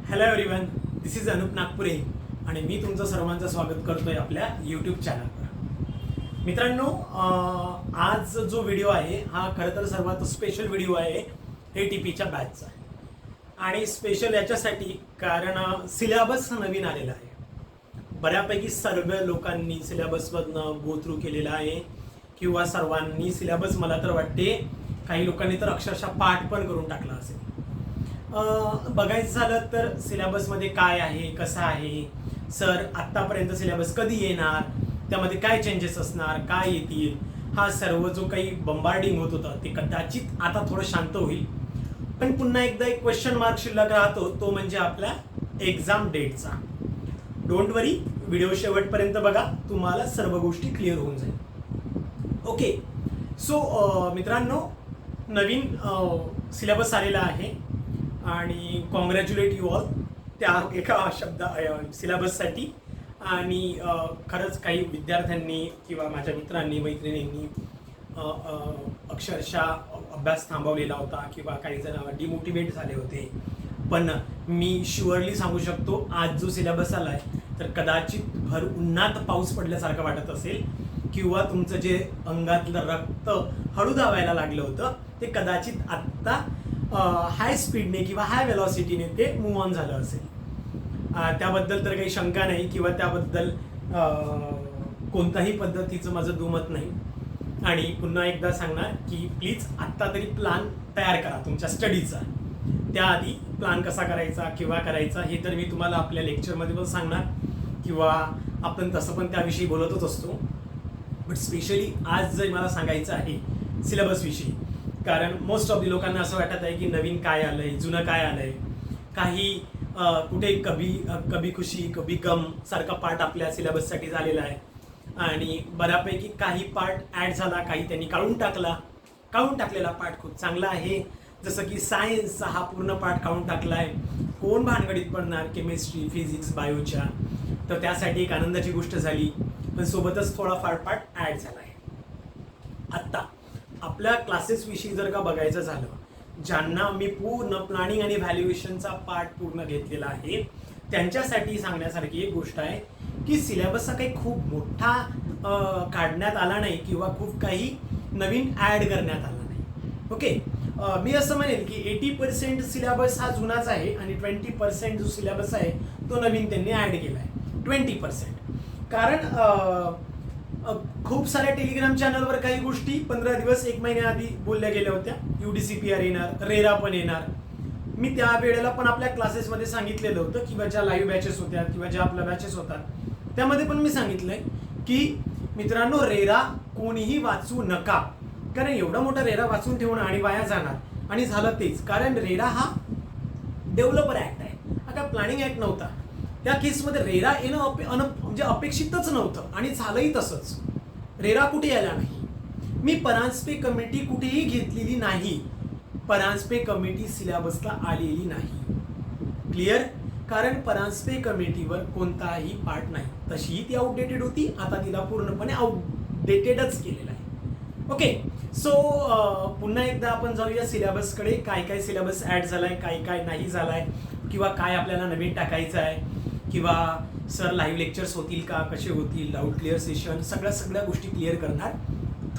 Hello everyone, this is Anup Nagpure आणि मी तुमचं सर्वांचं स्वागत करतोय आपल्या यूट्यूब चॅनलवर. मित्रांनो, आज जो व्हिडिओ आहे हा खरं तर सर्वात स्पेशल व्हिडिओ आहे ATPच्या बॅचचा. आणि स्पेशल याच्यासाठी कारण सिलेबस नवीन आलेला आहे. बऱ्यापैकी सर्व लोकांनी सिलेबसमधनं गो थ्रू केलेला आहे किंवा सर्वांनी सिलेबस मला तर वाटते काही लोकांनी तर अक्षरशः पाठ पण करून टाकला असेल. बघायचं झालं तर सिलेबसमध्ये काय आहे, कसं आहे, सर आत्तापर्यंत सिलेबस कधी येणार, त्यामध्ये काय चेंजेस असणार, काय येतील, हा सर्व जो काही बंबार्डिंग होत होता ते कदाचित आता थोडं शांत होईल. पण पुन्हा एकदा एक क्वेश्चन मार्क शिल्लक राहतो, तो म्हणजे आपल्या एक्झाम डेटचा. डोंट वरी, व्हिडिओ शेवटपर्यंत बघा, तुम्हाला सर्व गोष्टी क्लिअर होऊन जाईल. ओके, सो मित्रांनो, नवीन सिलेबस आलेला आहे आणि कॉंग्रॅच्युलेट यू ऑल त्या एका सिलेबससाठी. आणि खरंच काही विद्यार्थ्यांनी किंवा माझ्या मित्रांनी मैत्रिणींनी अक्षरशः अभ्यास थांबवलेला होता किंवा काही जण डिमोटिवेट झाले होते. पण मी शुअरली सांगू शकतो, आज जो सिलेबस आला आहे तर कदाचित भर उन्हात पाऊस पडल्यासारखं वाटत असेल किंवा तुमचं जे अंगातलं रक्त हळू धावायला लागलं होतं ते कदाचित आत्ता हाय स्पीडने किंवा हाय वेलॉसिटीने ते मूव्ह ऑन झालं असेल. त्याबद्दल तर काही शंका नाही किंवा त्याबद्दल कोणत्याही पद्धतीचं माझं दुमत नाही. आणि पुन्हा एकदा सांगणार की प्लीज आत्ता तरी प्लॅन तयार करा तुमच्या स्टडीचा. त्याआधी प्लॅन कसा करायचा किंवा करायचा हे तर मी तुम्हाला आपल्या लेक्चरमध्ये पण सांगणार किंवा आपण तसं पण त्याविषयी बोलतच असतो. बट स्पेशली आज जर मला सांगायचं आहे सिलेबसविषयी, कारण मोस्ट ऑफ दी लोकांना असं वाटत आहे की नवीन काय आलंय, जुनं काय आलंय, काही कुठे कभी खुशी कभी गम सारखा पार्ट आपल्या सिलेबससाठी झालेला आहे आणि बऱ्यापैकी काही पार्ट ॲड झाला, काही त्यांनी काढून टाकलेला पार्ट खूप चांगला आहे. जसं की सायन्सचा हा पूर्ण पार्ट काढून टाकला आहे. कोण भानगडीत पडणार केमिस्ट्री, फिजिक्स, बायोच्या, तर त्यासाठी एक आनंदाची गोष्ट झाली. पण सोबतच थोडाफार पार्ट ॲड झाला आहे. आत्ता आपल्या क्लासेसविषयी जर का बघायचं झालं, ज्यांना मी पूर्ण प्लॅनिंग आणि व्हॅल्युएशनचा पार्ट पूर्ण घेतलेला आहे त्यांच्यासाठी सांगण्यासारखी एक गोष्ट आहे की सिलेबसचा काही खूप मोठा काढण्यात आला नाही किंवा खूप काही नवीन ॲड करण्यात आला नाही. ओके, मी असं म्हणेल की 80% सिलेबस हा जुनाच आहे आणि 20% जो सिलेबस आहे तो नवीन त्यांनी ॲड केला आहे. 20% कारण खूप साऱ्या टेलिग्राम चॅनलवर काही गोष्टी 15 दिवस 1 महिन्याआधी बोलल्या गेल्या होत्या. UDCPR येणार, रेरा पण येणार. मी त्या वेळेला पण आपल्या क्लासेसमध्ये सांगितलेलं होतं किंवा ज्या लाईव्ह बॅचेस होत्या किंवा ज्या आपल्या बॅचेस होतात त्यामध्ये पण मी सांगितलंय की मित्रांनो, रेरा कोणीही वाचू नका, कारण एवढा मोठा रेरा वाचून ठेवणं आणि वाया जाणार. आणि झालं तेच, कारण रेरा हा डेव्हलपर ॲक्ट आहे, हा काय प्लॅनिंग ॲक्ट नव्हता. त्या केसमध्ये रेरा येणं म्हणजे अपेक्षितच नव्हतं आणि झालंही तसंच. रेरा कुठे आला नाही. मी परांजपे कमिटी कुठेही घेतलेली नाही. परांजपे कमिटी सिलेबसला आलेली नाही. क्लिअर? कारण परांजपे कमिटीवर कोणताही पार्ट नाही. तशीही ती आउटडेटेड होती, आता तिला पूर्णपणे आउटडेटेडच केलेलं आहे. ओके, सो पुन्हा एकदा आपण जाऊया सिलेबसकडे. काय काय सिलेबस ॲड झालाय, काय काय नाही झालाय, किंवा काय आपल्याला नवीन टाकायचं आहे, किंवा सर लाईव्ह लेक्चर्स होतील का, कसे होतील, डाऊट क्लिअर सेशन, सगळ्या गोष्टी क्लिअर करणार.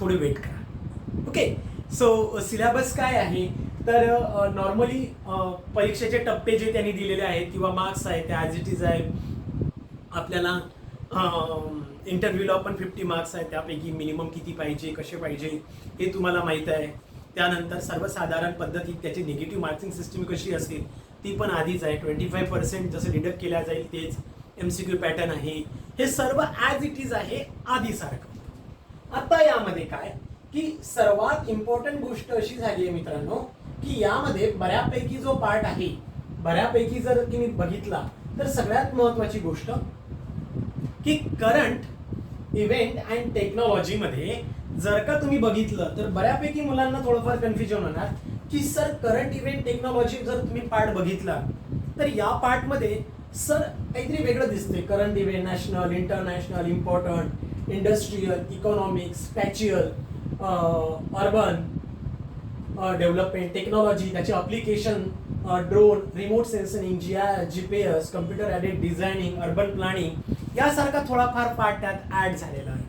थोडे वेट करा. ओके, सो सिलेबस काय आहे तर नॉर्मली परीक्षेचे टप्पे जे त्यांनी दिलेले आहेत किंवा मार्क्स आहेत ते ॲज इट इज आहे. आपल्याला इंटरव्ह्यूला पण 50 मार्क्स आहेत, त्यापैकी मिनिमम किती पाहिजे, कसे पाहिजे हे तुम्हाला माहीत आहे. त्यानंतर सर्वसाधारण पद्धतीत त्याची निगेटिव्ह मार्किंग सिस्टीम कशी असेल ती पण आधीच आहे. 25% जसं डिडक्ट केल्या जाईल तेच MCQ पॅटर्न आहे. हे सर्व ॲज इट इज आहे आधीसारखं. आता यामध्ये काय की सर्वात इम्पॉर्टंट गोष्ट अशी झाली आहे मित्रांनो की यामध्ये बऱ्यापैकी जो पार्ट आहे, बऱ्यापैकी जर तुम्ही बघितला तर सगळ्यात महत्त्वाची गोष्ट की करंट इव्हेंट अँड टेक्नॉलॉजीमध्ये जर का तुम्ही बघितलं तर बऱ्यापैकी मुलांना थोडंफार कन्फ्युजन होणार की सर करंट इव्हेंट टेक्नॉलॉजी जर तुम्ही पार्ट बघितला तर या पार्टमध्ये सर काहीतरी वेगळं दिसते. Current event, national, international, important, industrial, economic, spatial, urban development, technology, त्याचे application, drone, remote sensing, GPS, computer aided designing, urban planning यासारखा थोडाफार पार्ट त्यात ॲड झालेला आहे.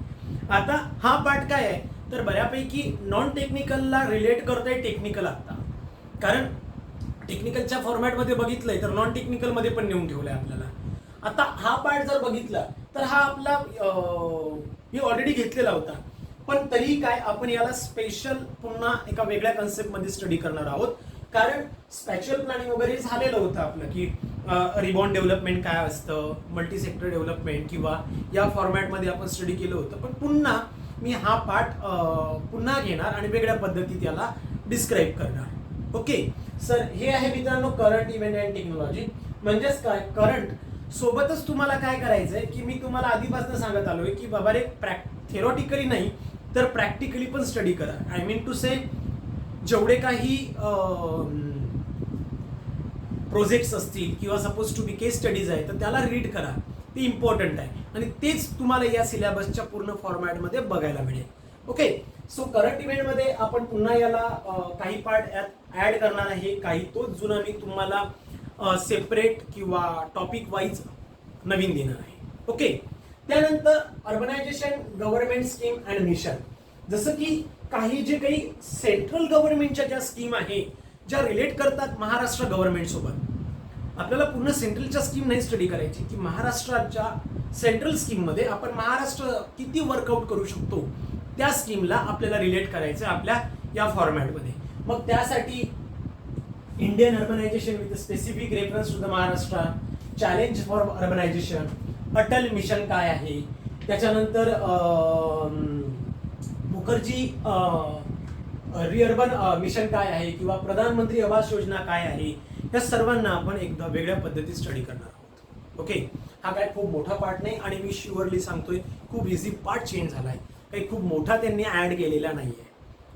आता हा पार्ट काय आहे तर बऱ्यापैकी नॉन टेक्निकलला रिलेट करतोय टेक्निकल आता, कारण टेक्निकलच्या फॉर्मॅटमध्ये बघितलंय तर नॉन टेक्निकलमध्ये पण नेऊन ठेवलंय आपल्याला. आता हा पार्ट जर बघितला तर हा आपला मी ऑलरेडी घेतलेला होता, पण तरी काय आपण याला स्पेशल पुन्हा एका वेगळ्या कन्सेप्टमध्ये स्टडी करणार आहोत. कारण स्पॅशियल प्लॅनिंग वगैरे झालेलं होतं आपलं की रिबॉन्ड डेव्हलपमेंट काय असतं, मल्टी सेक्टर डेव्हलपमेंट किंवा या फॉर्मॅटमध्ये आपण स्टडी केलं होतं. पण पुन्हा मी हा पार्ट पुन्हा घेणार आणि वेगळ्या पद्धतीत याला डिस्क्राईब करणार. ओके सर, हे आहे मित्रांनो करंट इव्हेंट अँड टेक्नॉलॉजी. म्हणजेच काय, करंट सोबतच तुम्हाला काय करायचंय की मी तुम्हाला आधीपासून सांगत आलोय की बाबा रे थेरॉटिकली नाही तर प्रॅक्टिकली पण स्टडी करा. आय मीन टू से जेवढे काही प्रोजेक्ट्स असतील किंवा suppose to be case studies आहे तर त्याला रीड करा, ते इम्पॉर्टंट आहे आणि तेच तुम्हाला या सिलेबसच्या पूर्ण फॉर्मॅटमध्ये बघायला मिळेल. ओके, सो करंट इव्हेंटमध्ये आपण पुन्हा याला काही पार्ट ॲड करणार आहे, काही तोच जुना मी तुम्हाला सेपरेट किंवा टॉपिक वाईज नवीन देणार आहे. ओके, त्यानंतर urbanisation, government scheme and mission. जसं की काही जे काही सेंट्रल गव्हर्नमेंटच्या ज्या स्कीम आहे ज्या रिलेट करतात महाराष्ट्र गव्हर्नमेंट सोबत. आपल्याला पूर्ण सेंट्रलच्या स्कीम नाही स्टडी करायची की महाराष्ट्राच्या सेंट्रल स्कीममध्ये आपण महाराष्ट्र किती वर्कआउट करू शकतो त्या स्कीमला आपल्याला रिलेट करायचं आपल्या या फॉर्मॅटमध्ये. मग त्यासाठी Indian urbanisation with specific reference to the Maharashtra, challenge for urbanisation, Atal mission काय आहे, त्याच्यानंतर मुखर्जी रिअर्बन मिशन काय आहे किंवा प्रधानमंत्री आवास योजना काय आहे, या सर्वांना आपण एकदा वेगळ्या पद्धतीत स्टडी करणार आहोत. ओके, हा काय खूप मोठा पार्ट नाही आणि मी शुअरली सांगतोय खूप इझी पार्ट चेंज झालाय. काही खूप मोठा त्यांनी ऍड केलेला नाहीये,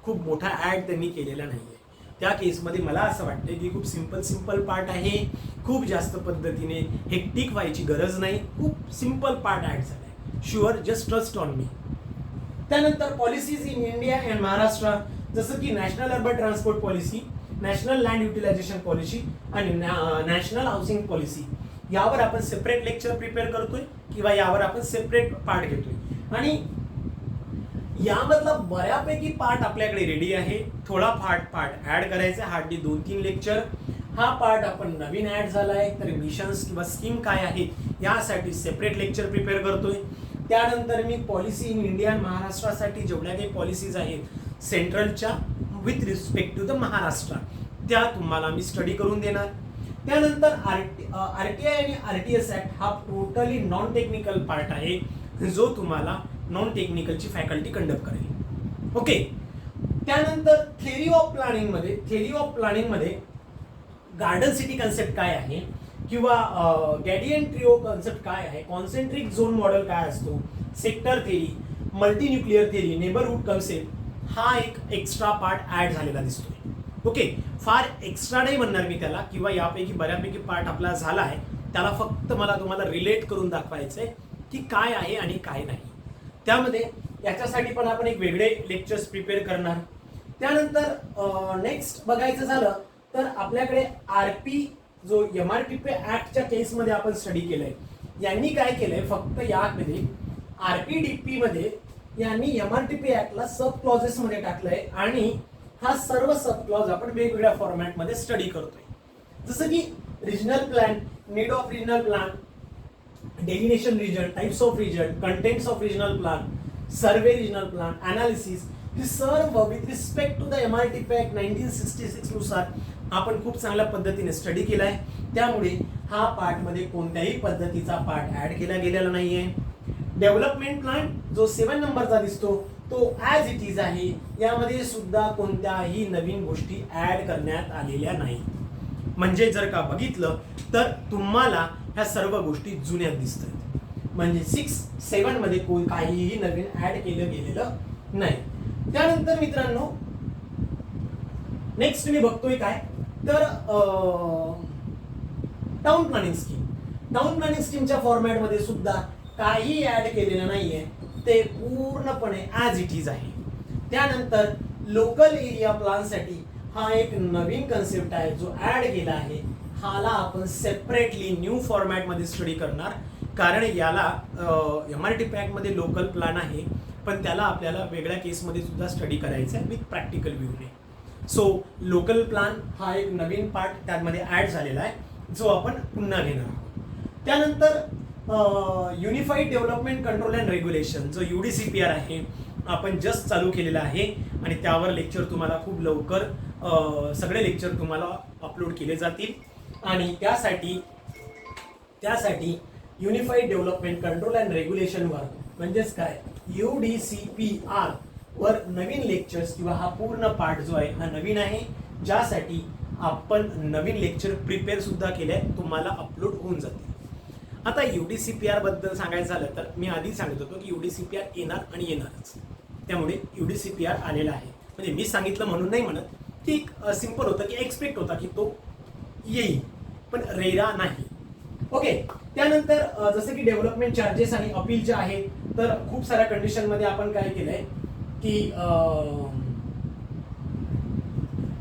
खूप मोठा ऍड त्यांनी केलेला नाहीये. त्या केसमध्ये मला असं वाटतं की खूप सिंपल पार्ट आहे, खूप जास्त पद्धतीने हेक्टिक व्हायची गरज नाही, खूप सिंपल पार्ट ऍड झालाय. Sure, just trust on me. त्यानंतर policies in India and Maharashtra, जसं की national urban transport policy, national land utilisation policy आणि नॅशनल हाऊसिंग पॉलिसी, यावर आपण सेपरेट लेक्चर प्रिपेअर करतोय किंवा यावर आपण सेपरेट पार्ट घेतोय आणि यामधला बऱ्यापैकी पार्ट आपल्याकडे रेडी आहे. थोडा पार्ट ऍड करायचा, हार्डली 2-3 लेक्चर. हा पार्ट आपण नवीन ऍड झालाय, तर मिशन्स किंवा स्कीम काय आहेत यासाठी सेपरेट लेक्चर प्रिपेअर करतोय. त्यानंतर मी पॉलिसी इन इंडिया महाराष्ट्रासाठी जेवढ्या काही पॉलिसीज आहेत सेंट्रलच्या with respect to the Maharashtra त्या तुम्हाला मी स्टडी करून देणार. त्यानंतर RTI आणि RTS ऍक्ट हा टोटली नॉन टेक्निकल पार्ट आहे जो तुम्हाला नॉन टेक्निकलची फॅकल्टी कंडक्ट करेल. ओके, त्यानंतर थेरी ऑफ प्लॅनिंग मध्ये गार्डन सिटी कन्सेप्ट काय आहे किंवा गॅडियन ट्रिओ कन्सेप्ट काय आहे, कॉन्सेंट्रिक झोन मॉडेल काय असतो, sector theory, multi nuclear theory, neighbourhood concept, हा एक एक्स्ट्रा पार्ट ऍड झालेला दिसतोय. ओके, फार एक्स्ट्रा नाही म्हणणार मी त्याला, किंवा यापैकी बऱ्यापैकी पार्ट आपला झाला आहे, त्याला फक्त मला तुम्हाला रिलेट करून दाखवायचंय की काय आहे आणि काय नाही. त्यामध्ये याच्यासाठी पण आपण एक वेगळे लेक्चर्स प्रिपेअर करणार. त्यानंतर नेक्स्ट बघायचं झालं तर आपल्याकडे RP जो MRTP ऍक्टच्या केसमध्ये आपण स्टडी केलंय, यांनी काय केलंय फक्त यामध्ये RPDP मध्ये यांनी MRTP ऍक्टला सब क्लॉजेस मध्ये टाकलंय आणि हा सर्व सब क्लॉज आपण वेगवेगळ्या फॉर्मॅटमध्ये स्टडी करतोय. जसं की regional plan, need of regional plan, delineation region, types of region, contents of regional plan, survey regional plan, analysis, हे सर्व with respect to the MRTP act 1966 नुसार आपण खूप चांगल्या पद्धतीने स्टडी केलाय. त्यामुळे हा पार्ट मध्ये कोणत्याही पद्धतीचा पार्ट ऍड केला गेलेला नाहीये. डेव्हलपमेंट प्लॅन जो 7 नंबरचा दिसतो तो ऍज इट इज आहे, यामध्ये सुद्धा कोणत्याही नवीन गोष्टी ऍड करण्यात आलेल्या नाही. म्हणजे जर का बघितलं तर तुम्हाला ह्या सर्व गोष्टी जुन्यात दिसतात, म्हणजे 6-7 मध्ये काहीही नवीन ऍड केलं गेलेलं नाही. त्यानंतर मित्रांनो नेक्स्ट मी बघतोय काय तर टाउन प्लॅनिंग स्कीमच्या फॉर्मॅटमध्ये सुद्धा काही ऍड केलेलं नाहीये, ते पूर्णपणे ऍज इट इज आहे. त्यानंतर लोकल एरिया प्लॅनसाठी हा एक नवीन कन्सेप्ट आहे जो ऍड केला आहे. हाला आपण सेपरेटली न्यू फॉर्मॅटमध्ये स्टडी करणार, कारण याला MRT पॅकमध्ये लोकल प्लॅन आहे, पण त्याला आपल्याला वेगळ्या केसमध्ये सुद्धा स्टडी करायचं आहे विथ प्रॅक्टिकल व्ह्यूने. सो लोकल प्लॅन हा एक नवीन पार्ट त्यामध्ये ऍड झालेला आहे जो आपण पुन्हा घेणार आहोत. त्यानंतर unified development control and regulation जो UDCPR आहे आपण जस्ट चालू केलेला आहे आणि त्यावर लेक्चर तुम्हाला खूप लवकर सगळे लेक्चर तुम्हाला अपलोड केले जातील. आणि त्यासाठी युनिफाईड डेव्हलपमेंट कंट्रोल अँड रेग्युलेशनवर म्हणजेच काय UDCPR वर नवीन लेक्चर्स किंवा हा पूर्ण पार्ट जो आहे हा नवीन आहे, ज्यासाठी आपण नवीन लेक्चर प्रिपेअर सुद्धा केले तुम्हाला अपलोड होऊन जातील. आता UDCPR बद्दल सांगायचं झालं तर मी आधी सांगत होतो की UDCPR येणार आणि येणारच, त्यामुळे UDCPR आलेला आहे. म्हणजे मी सांगितलं म्हणून नाही म्हणत, की सिंपल होतं की एक्सपेक्ट होता की तो येईल, पण रेरा नाही. ओके. त्यानंतर जसं की डेव्हलपमेंट चार्जेस आणि अपील जे आहेत, तर खूप साऱ्या कंडिशनमध्ये आपण काय केलंय की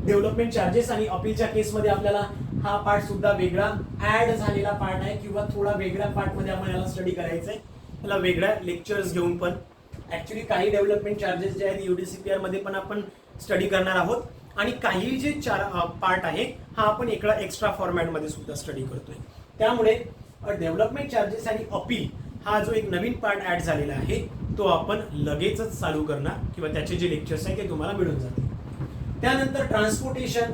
डेव्हलपमेंट चार्जेस आणि अपीलच्या केसमध्ये आपल्याला हा पार्ट सुद्धा वेगळा ऍड झालेला पार्ट आहे किंवा थोडा वेगळ्या पार्टमध्ये आपण याला स्टडी करायचं आहे. त्याला वेगळ्या लेक्चर्स घेऊन पण ऍक्च्युली काही डेव्हलपमेंट चार्जेस जे आहेत UDCPR मध्ये पण आपण स्टडी करणार आहोत आणि काही जे पार्ट आहे हा आपण एक्स्ट्रा फॉर्मॅटमध्ये सुद्धा स्टडी करतोय. त्यामुळे डेव्हलपमेंट चार्जेस आणि अपील हा जो एक नवीन पार्ट ऍड झालेला आहे तो आपण लगेचच चालू करणार किंवा त्याचे जे लेक्चर्स आहेत ते तुम्हाला मिळून जातील. त्यानंतर ट्रान्सपोर्टेशन.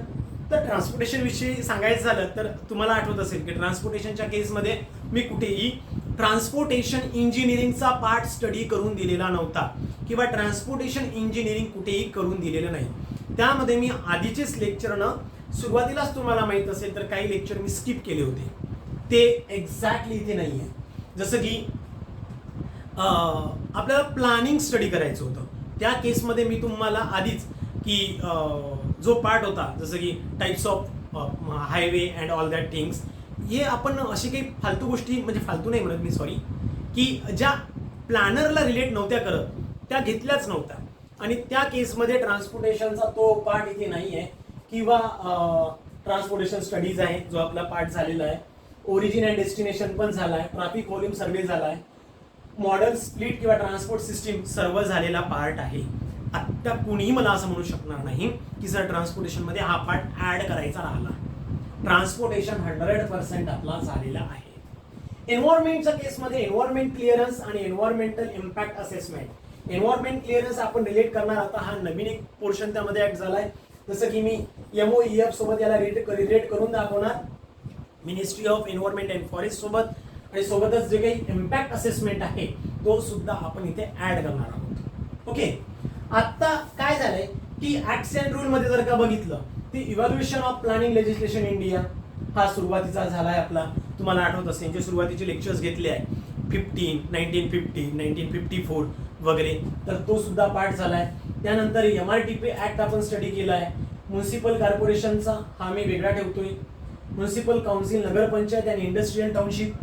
तर ट्रान्सपोर्टेशन विषयी सांगायचं झालं तर तुम्हाला आठवत असेल की ट्रान्सपोर्टेशनच्या केसमध्ये मी कुठेही ट्रान्सपोर्टेशन इंजिनिअरिंगचा पार्ट स्टडी करून दिलेला नव्हता किंवा ट्रान्सपोर्टेशन इंजिनिअरिंग कुठेही करून दिलेलं नाही. त्यामध्ये मी आधीचेच लेक्चरनं सुरुवातीलाच तुम्हाला माहित असेल तर काही लेक्चर मी स्किप केले होते, ते एक्झॅक्टली इथे नाही आहे. जसं की आपल्याला प्लॅनिंग स्टडी करायचं होतं, त्या केसमध्ये मी तुम्हाला आधीच की जो पार्ट होता जसं की types of highway and all that things, हे आपण अशी काही फालतू गोष्टी, म्हणजे फालतू नाही म्हणत मी, सॉरी, की ज्या प्लॅनरला रिलेट नव्हत्या करत त्या घेतल्याच नव्हत्या. आणि त्या केसमध्ये ट्रान्सपोर्टेशनचा तो पार्ट इथे नाही आहे किंवा ट्रान्सपोर्टेशन स्टडीज आहे जो आपला पार्ट झालेला आहे. ओरिजिन अँड डेस्टिनेशन पण झाला आहे, ट्रॅफिक व्हॉल्यूम सर्वे झाला आहे, मॉडेल स्प्लिट किंवा ट्रान्सपोर्ट सिस्टीम सर्व झालेला पार्ट आहे. आता कुणीही मला असं म्हणू शकणार नाही की सर ट्रान्सपोर्टेशनमध्ये हा पार्ट ऍड करायचा राहिला. ट्रान्सपोर्टेशन 100% आपला झालेला आहे. एन्व्हायरमेंटच्या केसमध्ये एन्व्हायरमेंट क्लिअरन्स आणि environmental impact assessment. Environment clearance आपण रिलेट करणार, आता हा नवीन एक पोर्शन त्यामध्ये ऍड झालाय. जसं की मी MOEF सोबत याला रिलेट करून दाखवणार, ministry of environment and forest सोबत, आणि सोबतच जे काही इम्पॅक्ट असेसमेंट आहे तो सुद्धा आपण इथे ऍड करणार आहोत. ओके. आता काय झालंय की ऍक्ट्स अँड रूल मध्ये जर का बघितलं ते evaluation of planning legislation India हा सुरुवातीचा झालाय आपला. तुम्हाला आठवत असेल जे सुरुवातीचे लेक्चर्स घेतले आहे 1950, 1954 वगैरे, तर तो सुद्धा पार्ट झालाय. त्यानंतर MRTP ऍक्ट आपण स्टडी केलाय. म्युन्सिपल कॉर्पोरेशनचा हा मी वेगळा ठेवतोय. म्युन्सिपल काउन्सिल, नगरपंचायत आणि industrial township,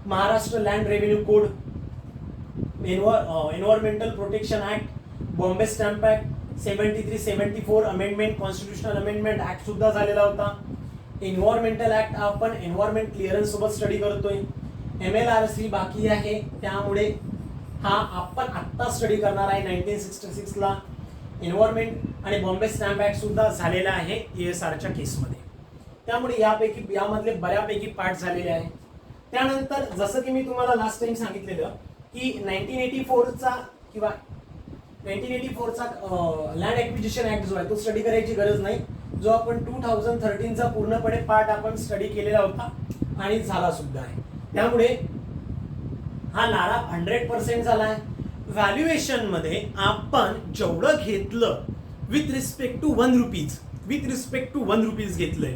Maharashtra land revenue code, environmental protection act, Bombay stamp act, 73-74 amendment, constitutional amendment act सुद्धा झालेला होता. एन्व्हायरमेंटल ऍक्ट आपण एन्व्हायरमेंट क्लिअरन्स सोबत स्टडी करतोय. MLRC बाकी आहे, त्यामुळे हा आपण आत्ता स्टडी करणार आहे 1966 ला. एन्व्हायरमेंट आणि बॉम्बे स्टॅम्प ऍक्ट सुद्धा झालेला आहे ESRच्या केसमध्ये. त्यामुळे यामधले बऱ्यापैकी पार्ट झालेले आहे. त्यानंतर जसं की मी तुम्हाला लास्ट टाइम सांगितलेलं की 1984चा लँड ॲक्विजिशन ऍक्ट जो आहे तो स्टडी करायची गरज नाही, जो आपण 2013चा पूर्णपणे पार्ट आपण स्टडी केलेला होता आणि झाला सुद्धा आहे. त्यामुळे हा लाडा 100% झालाय. व्हॅल्युएशन मध्ये आपण जेवढं घेतलं विथ रिस्पेक्ट टू 1 रुपीज घेतलंय,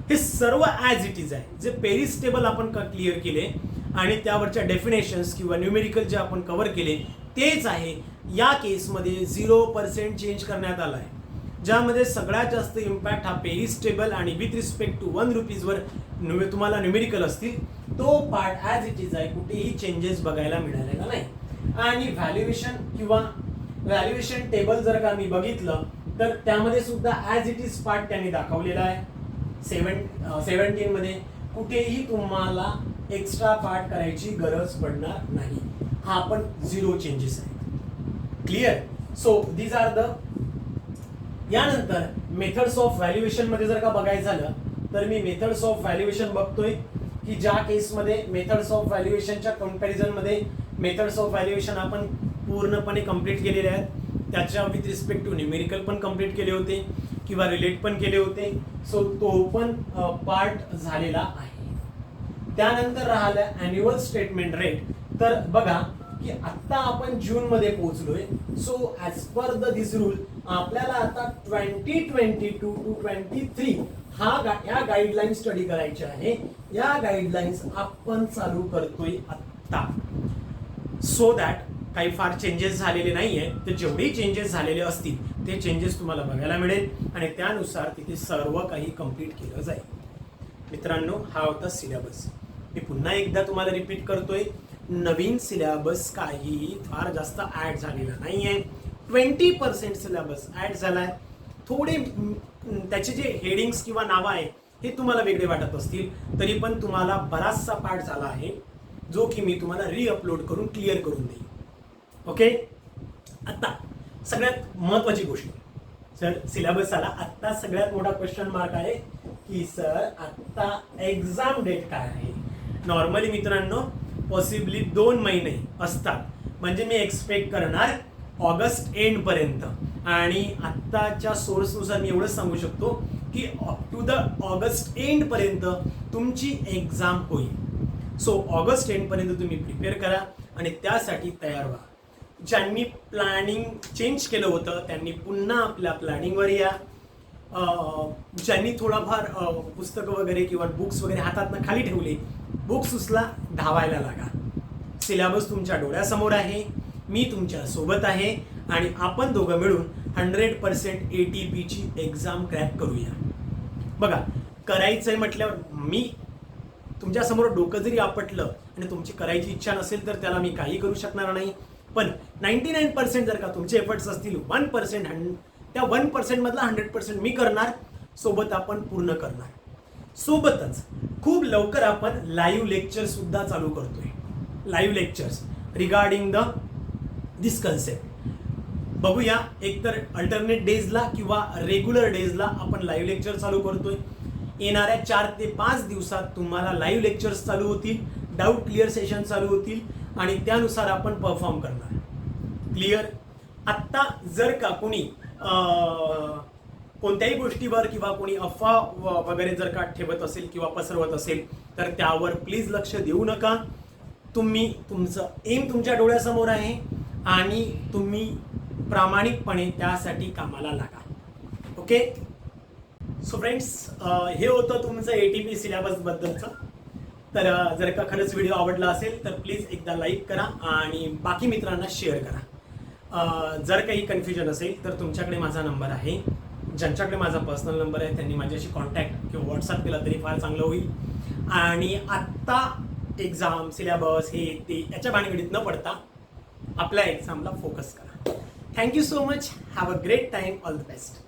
हे सर्व ॲज इट इज आहे. जे पेरिस टेबल आपण क्लिअर केले आणि त्यावरच्या डेफिनेशन्स किंवा न्यूमेरिकल जे आपण कव्हर केले तेच आहे. या केसमध्ये 0% चेंज करण्यात आला आहे, ज्यामध्ये सगळ्यात जास्त इम्पॅक्ट हा पेरिस टेबल आणि विथ रिस्पेक्ट टू 1 रुपीजवर तुम्हाला न्यूमेरिकल असतील. तो पार्ट ॲज इट इज आहे, कुठेही चेंजेस बघायला मिळालेला नाही. आणि व्हॅल्युएशन टेबल जर का मी बघितलं तर त्यामध्ये सुद्धा ॲज इट इज पार्ट त्यांनी दाखवलेला आहे. 17 मध्ये कुठेही तुम्हाला एक्स्ट्रा पार्ट करायची गरज पडणार नाही. हा पण 0 चेंजेस आहे. Clear. So these are the. यानंतर मेथड्स ऑफ व्हॅल्युएशन मध्ये जर का बघायचं झालं तर मी मेथड्स ऑफ व्हॅल्युएशन बघतोय की ज्या केसमध्ये मेथड्स ऑफ व्हॅल्युएशनच्या कंपॅरिझन मध्ये मेथड्स ऑफ व्हॅल्युएशन आपण पूर्णपणे कंप्लीट केलेले आहेत. त्याच्या विथ रिस्पेक्ट टू न्यूमेरिकल पण कंप्लीट केले होते किंवा रिलेट पण केले होते. सो तो पण पार्ट झालेला आहे. त्यानंतर राहिलं अॅन्युअल स्टेटमेंट रेट. तर बघा की आता आपण जून मध्ये पोहोचलोय. So as per the this rule आपल्याला आता 2022 टू 23 या गाईडलाईन स्टडी करायचे आहे. या गाईडलाईन्स आपण चालू करतोय आत्ता. सो दॅट काही फार चेंजेस झालेले नाहीये. तर जेवढे चेंजेस झालेले असतील ते चेंजेस तुम्हाला बघायला मिळेल आणि त्यानुसार तिथे सर्व काही कंप्लीट केलं जाईल. मित्रांनो, हा होता सिलेबस. मी पुन्हा एकदा तुम्हाला रिपीट करतोय, नवीन सिलेबस काही फार जास्त ऍड झालेला नाहीये. 20% सिलेबस ऍड झालाय. थोडे त्याचे जे हेडिंग्स किंवा नावं आहे हे तुम्हाला वेगळे वाटत असतील तरी पण तुम्हाला बराचसा पार्ट झाला आहे जो की मी तुम्हाला रिअपलोड करून क्लिअर करून देईन. ओके. आता सगळ्यात महत्वाची गोष्ट, सर सिलेबस आला. आता सगळ्यात मोठा क्वेश्चन मार्क आहे की सर आता एक्झाम डेट काय आहे. नॉर्मली मित्रांनो पॉसिबली 2 महिने असतात. म्हणजे मी एक्सपेक्ट करणार ऑगस्ट एंड पर्यंत. आणि आत्ताच्या सोर्सनुसार मी एवढंच सांगू शकतो की up to the August end पर्यंत तुमची एक्झाम होईल. सो ऑगस्ट एंड पर्यंत तुम्ही प्रिपेअर करा आणि त्यासाठी तयार व्हा. ज्यांनी प्लॅनिंग चेंज केलं होतं त्यांनी पुन्हा आपल्या प्लॅनिंगवर या. ज्यांनी थोडाफार पुस्तकं वगैरे किंवा बुक्स वगैरे हातातनं खाली ठेवले, बुक्स उचला, धावायला लागा. सिलेबस तुमच्या डोळ्यासमोर आहे. मी तुमच्या सोबत आहे आणि आपण दोघं मिळून 100% ATPची एक्झाम क्रॅक करूया. बघा, करायचंय म्हटल्यावर मी तुमच्यासमोर डोकं जरी आपटलं आणि तुमची करायची इच्छा नसेल तर त्याला मी काही करू शकणार नाही. पण 99% जर का तुमचे एफर्ट्स असतील, 1% त्या 1% मधला 100% मी करणार. सोबत आपण पूर्ण करणार. सोबतच खूप लवकर आपण लाईव्ह लेक्चर सुद्धा चालू करतोय. लाईव्ह लेक्चर्स रिगार्डिंग दिस कन्सेप्ट बघूया. एकतर अल्टरनेट डेजला किंवा रेग्युलर डेजला आपण लाईव्ह लेक्चर चालू करतोय. येणाऱ्या 4 ते 5 दिवसात तुम्हाला लाईव्ह लेक्चर्स चालू होतील, डाऊट क्लिअर सेशन चालू होतील आणि त्यानुसार आपण परफॉर्म करणार. क्लिअर. आत्ता जर का कोणी कोणत्याही गोष्टीवर किंवा कोणी अफवा वगैरे जर का ठेवत असेल किंवा पसरवत असेल तर त्यावर प्लीज लक्ष देऊ नका. तुमचं एम तुमच्या डोळ्यासमोर आहे आणि तुम्ही प्रामाणिकपणे त्यासाठी कामाला लागा. ओके. सो फ्रेंड्स, हे होतं तुमचं ATP सिलेबस बद्दलचं. तर जर का खरंच व्हिडिओ आवडला असेल तर प्लीज एकदा लाईक करा आणि बाकी मित्रांना शेअर करा. जर काही कन्फ्युजन असेल तर तुमच्याकडे माझा नंबर आहे. ज्यांच्याकडे माझा पर्सनल नंबर आहे त्यांनी माझ्याशी कॉन्टॅक्ट किंवा व्हॉट्सअप केला तरी फार चांगलं होईल. आणि आत्ता एक्झाम सिलेबस हे ते याच्या भानगडीत न पडता आपल्या एक्झामला फोकस करा. Thank you so much. Have a great time. All the best.